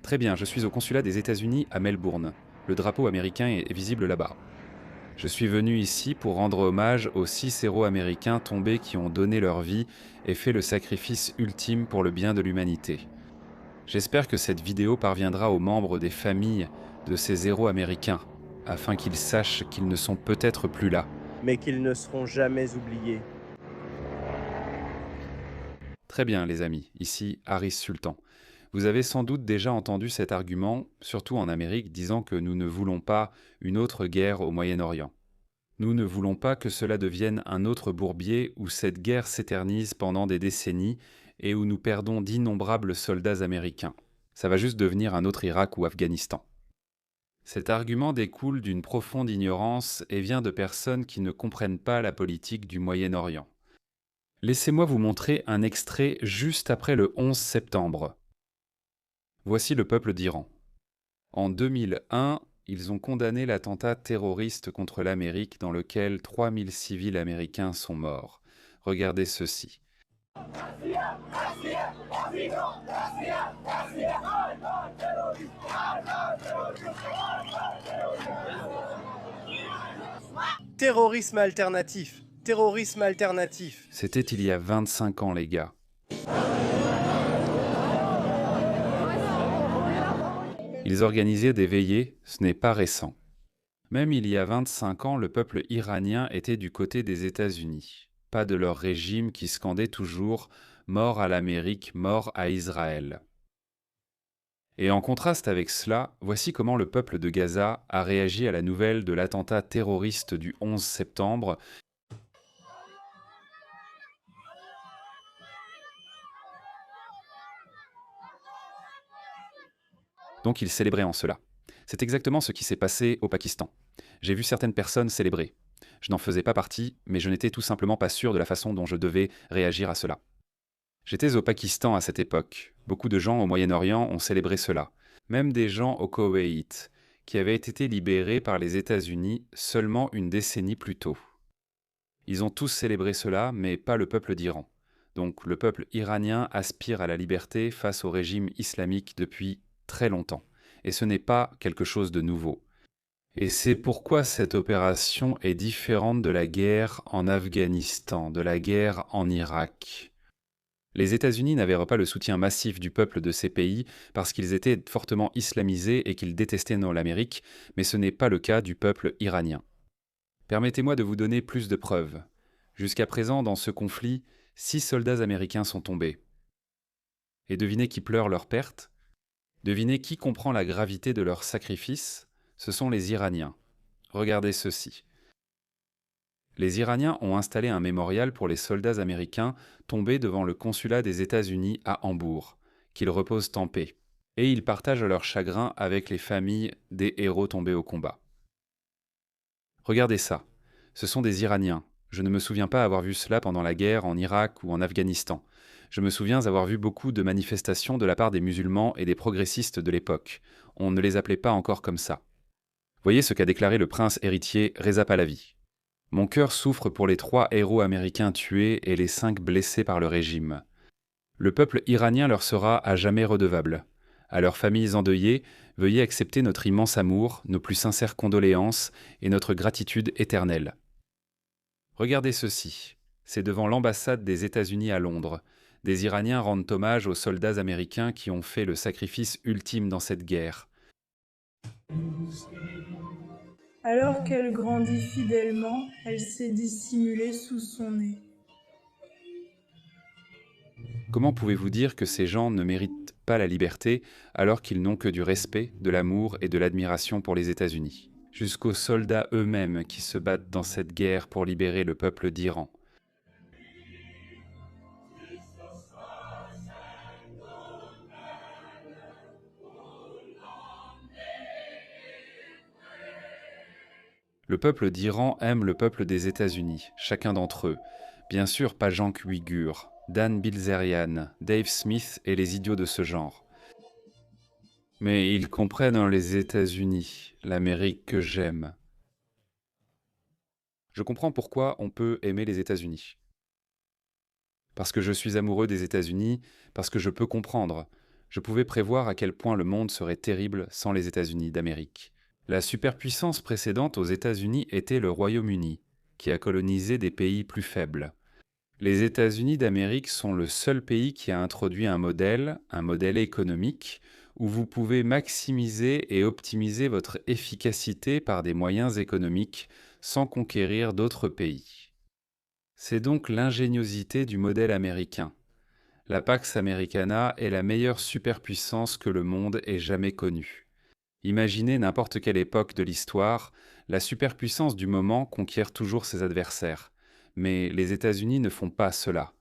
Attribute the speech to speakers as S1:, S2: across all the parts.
S1: Très bien, je suis au consulat des États-Unis à Melbourne. Le drapeau américain est visible là-bas. Je suis venu ici pour rendre hommage aux 6 héros américains tombés qui ont donné leur vie et fait le sacrifice ultime pour le bien de l'humanité. J'espère que cette vidéo parviendra aux membres des familles de ces héros américains, afin qu'ils sachent qu'ils ne sont peut-être plus là.
S2: mais qu'ils ne seront jamais oubliés.
S1: Très bien, les amis, ici Harris Sultan. Vous avez sans doute déjà entendu cet argument, surtout en Amérique, disant que nous ne voulons pas une autre guerre au Moyen-Orient. Nous ne voulons pas que cela devienne un autre bourbier où cette guerre s'éternise pendant des décennies et où nous perdons d'innombrables soldats américains. Ça va juste devenir un autre Irak ou Afghanistan. Cet argument découle d'une profonde ignorance et vient de personnes qui ne comprennent pas la politique du Moyen-Orient. Laissez-moi vous montrer un extrait juste après le 11 septembre. Voici le peuple d'Iran. En 2001, ils ont condamné l'attentat terroriste contre l'Amérique dans lequel 3000 civils américains sont morts. Regardez ceci.
S2: Terrorisme alternatif. Terrorisme alternatif.
S1: C'était il y a 25 ans, les gars. Ils organisaient des veillées, ce n'est pas récent. Même il y a 25 ans, le peuple iranien était du côté des États-Unis, pas de leur régime qui scandait toujours « mort à l'Amérique, mort à Israël ». Et en contraste avec cela, voici comment le peuple de Gaza a réagi à la nouvelle de l'attentat terroriste du 11 septembre. Donc ils célébraient en cela. C'est exactement ce qui s'est passé au Pakistan. J'ai vu certaines personnes célébrer. Je n'en faisais pas partie, mais je n'étais tout simplement pas sûr de la façon dont je devais réagir à cela. J'étais au Pakistan à cette époque. Beaucoup de gens au Moyen-Orient ont célébré cela. Même des gens au Koweït, qui avaient été libérés par les États-Unis seulement une décennie plus tôt. Ils ont tous célébré cela, mais pas le peuple d'Iran. Donc le peuple iranien aspire à la liberté face au régime islamique depuis très longtemps. Et ce n'est pas quelque chose de nouveau. Et c'est pourquoi cette opération est différente de la guerre en Afghanistan, de la guerre en Irak. Les États-Unis n'avaient pas le soutien massif du peuple de ces pays parce qu'ils étaient fortement islamisés et qu'ils détestaient l'Amérique, mais ce n'est pas le cas du peuple iranien. Permettez-moi de vous donner plus de preuves. Jusqu'à présent, dans ce conflit, 6 soldats américains sont tombés. Et devinez qui pleure leur perte? Devinez qui comprend la gravité de leur sacrifice? Ce sont les Iraniens. Regardez ceci. Les Iraniens ont installé un mémorial pour les soldats américains tombés devant le consulat des États-Unis à Hambourg, qu'ils reposent en paix, et ils partagent leur chagrin avec les familles des héros tombés au combat. Regardez ça, ce sont des Iraniens. Je ne me souviens pas avoir vu cela pendant la guerre en Irak ou en Afghanistan. Je me souviens avoir vu beaucoup de manifestations de la part des musulmans et des progressistes de l'époque. On ne les appelait pas encore comme ça. Voyez ce qu'a déclaré le prince héritier Reza Pahlavi. Mon cœur souffre pour les 3 héros américains tués et les 5 blessés par le régime. Le peuple iranien leur sera à jamais redevable. À leurs familles endeuillées, veuillez accepter notre immense amour, nos plus sincères condoléances et notre gratitude éternelle. Regardez ceci. C'est devant l'ambassade des États-Unis à Londres. Des Iraniens rendent hommage aux soldats américains qui ont fait le sacrifice ultime dans cette guerre.
S3: Alors qu'elle grandit fidèlement, elle s'est dissimulée sous son nez.
S1: Comment pouvez-vous dire que ces gens ne méritent pas la liberté alors qu'ils n'ont que du respect, de l'amour et de l'admiration pour les États-Unis? Jusqu'aux soldats eux-mêmes qui se battent dans cette guerre pour libérer le peuple d'Iran. Le peuple d'Iran aime le peuple des États-Unis, chacun d'entre eux. Bien sûr, pas Jean Uyghur, Dan Bilzerian, Dave Smith et les idiots de ce genre. Mais ils comprennent les États-Unis, l'Amérique que j'aime. Je comprends pourquoi on peut aimer les États-Unis. Parce que je suis amoureux des États-Unis, parce que je peux comprendre. Je pouvais prévoir à quel point le monde serait terrible sans les États-Unis d'Amérique. La superpuissance précédente aux États-Unis était le Royaume-Uni, qui a colonisé des pays plus faibles. Les États-Unis d'Amérique sont le seul pays qui a introduit un modèle économique, où vous pouvez maximiser et optimiser votre efficacité par des moyens économiques sans conquérir d'autres pays. C'est donc l'ingéniosité du modèle américain. La Pax Americana est la meilleure superpuissance que le monde ait jamais connue. Imaginez n'importe quelle époque de l'histoire, la superpuissance du moment conquiert toujours ses adversaires. Mais les États-Unis ne font pas cela.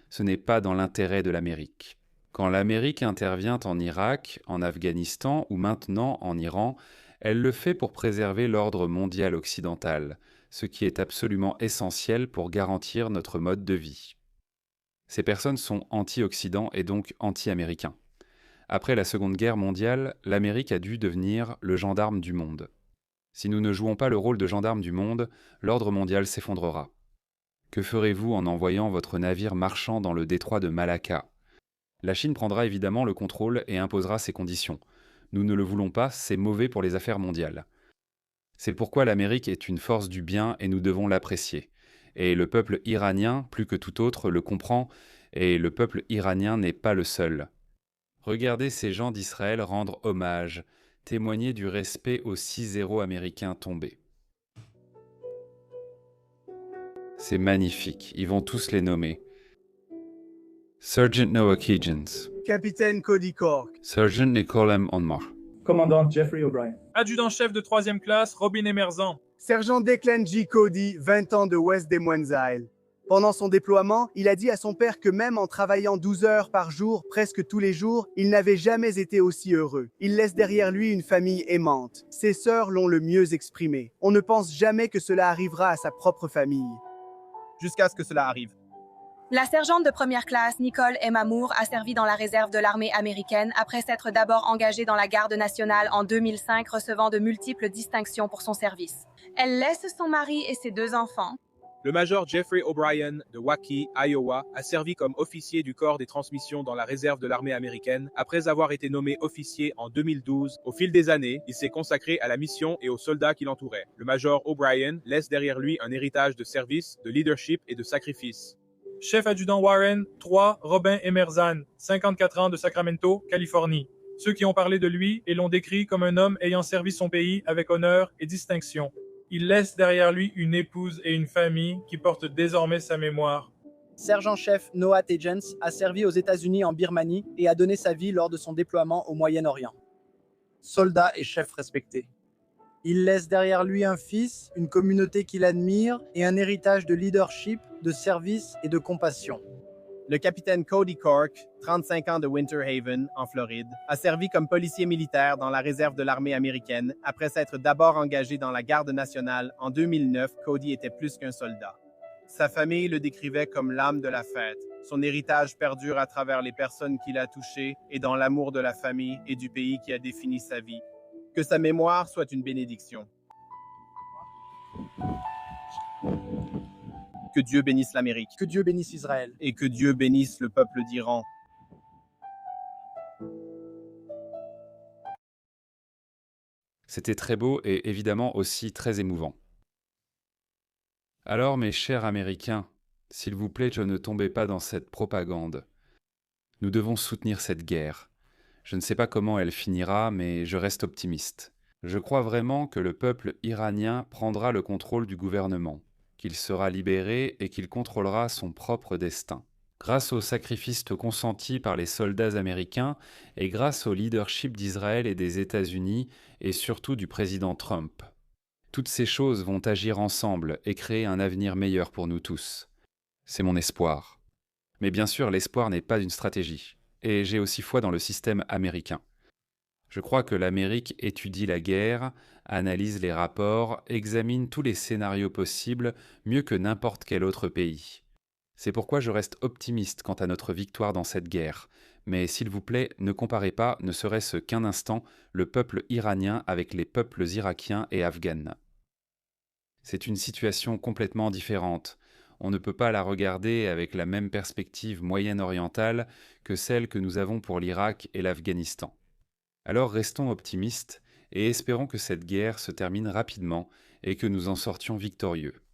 S1: Ce n'est pas dans l'intérêt de l'Amérique. Quand l'Amérique intervient en Irak, en Afghanistan ou maintenant en Iran, elle le fait pour préserver l'ordre mondial occidental, ce qui est absolument essentiel pour garantir notre mode de vie. Ces personnes sont anti-Occident et donc anti-américains. Après la Seconde Guerre mondiale, l'Amérique a dû devenir le gendarme du monde. Si nous ne jouons pas le rôle de gendarme du monde, l'ordre mondial s'effondrera. Que ferez-vous en envoyant votre navire marchand dans le détroit de Malacca ? La Chine prendra évidemment le contrôle et imposera ses conditions. Nous ne le voulons pas, c'est mauvais pour les affaires mondiales. C'est pourquoi l'Amérique est une force du bien et nous devons l'apprécier. Et le peuple iranien, plus que tout autre, le comprend, et le peuple iranien n'est pas le seul. Regardez ces gens d'Israël rendre hommage, témoigner du respect aux 6 héros américains tombés. C'est magnifique, ils vont tous les nommer. Sergeant Noah Keegans,
S2: Capitaine Cody Cork,
S1: Sergeant Nicole M. Onmar,
S4: Commandant Jeffrey O'Brien.
S5: Adjudant-chef de 3e classe, Robin Emerson.
S2: Sergent Declan G. Cody, 20 ans de West Des Moines Isles. Pendant son déploiement, il a dit à son père que même en travaillant 12 heures par jour, presque tous les jours, il n'avait jamais été aussi heureux. Il laisse derrière lui une famille aimante. Ses sœurs l'ont le mieux exprimé. On ne pense jamais que cela arrivera à sa propre famille.
S6: Jusqu'à ce que cela arrive.
S7: La sergente de première classe, Nicole M. Amour, a servi dans la réserve de l'armée américaine après s'être d'abord engagée dans la garde nationale en 2005, recevant de multiples distinctions pour son service. Elle laisse son mari et ses 2 enfants.
S6: Le major Jeffrey O'Brien de Waukee, Iowa, a servi comme officier du corps des transmissions dans la réserve de l'armée américaine. Après avoir été nommé officier en 2012, au fil des années, il s'est consacré à la mission et aux soldats qui l'entouraient. Le major O'Brien laisse derrière lui un héritage de service, de leadership et de sacrifice.
S5: Chef adjudant Warren, 3, Robin Emerson, 54 ans de Sacramento, Californie. Ceux qui ont parlé de lui et l'ont décrit comme un homme ayant servi son pays avec honneur et distinction. Il laisse derrière lui une épouse et une famille qui portent désormais sa mémoire.
S8: Sergent-chef Noah Tegens a servi aux États-Unis en Birmanie et a donné sa vie lors de son déploiement au Moyen-Orient.
S2: Soldat et chef respecté. Il laisse derrière lui un fils, une communauté qu'il admire et un héritage de leadership, de service et de compassion.
S6: Le capitaine Cody Cork, 35 ans de Winter Haven, en Floride, a servi comme policier militaire dans la réserve de l'armée américaine après s'être d'abord engagé dans la garde nationale. En 2009, Cody était plus qu'un soldat. Sa famille le décrivait comme l'âme de la fête. Son héritage perdure à travers les personnes qu'il a touchées et dans l'amour de la famille et du pays qui a défini sa vie. Que sa mémoire soit une bénédiction. Que Dieu bénisse l'Amérique.
S8: Que Dieu bénisse Israël.
S6: Et que Dieu bénisse le peuple d'Iran.
S1: C'était très beau et évidemment aussi très émouvant. Alors, mes chers Américains, s'il vous plaît, ne tombez pas dans cette propagande. Nous devons soutenir cette guerre. Je ne sais pas comment elle finira, mais je reste optimiste. Je crois vraiment que le peuple iranien prendra le contrôle du gouvernement, qu'il sera libéré et qu'il contrôlera son propre destin. Grâce aux sacrifices consentis par les soldats américains et grâce au leadership d'Israël et des États-Unis et surtout du président Trump. Toutes ces choses vont agir ensemble et créer un avenir meilleur pour nous tous. C'est mon espoir. Mais bien sûr, l'espoir n'est pas une stratégie. Et j'ai aussi foi dans le système américain. Je crois que l'Amérique étudie la guerre, analyse les rapports, examine tous les scénarios possibles mieux que n'importe quel autre pays. C'est pourquoi je reste optimiste quant à notre victoire dans cette guerre. Mais s'il vous plaît, ne comparez pas, ne serait-ce qu'un instant, le peuple iranien avec les peuples irakiens et afghans. C'est une situation complètement différente. on ne peut pas la regarder avec la même perspective moyen-orientale que celle que nous avons pour l'Irak et l'Afghanistan. Alors restons optimistes et espérons que cette guerre se termine rapidement et que nous en sortions victorieux.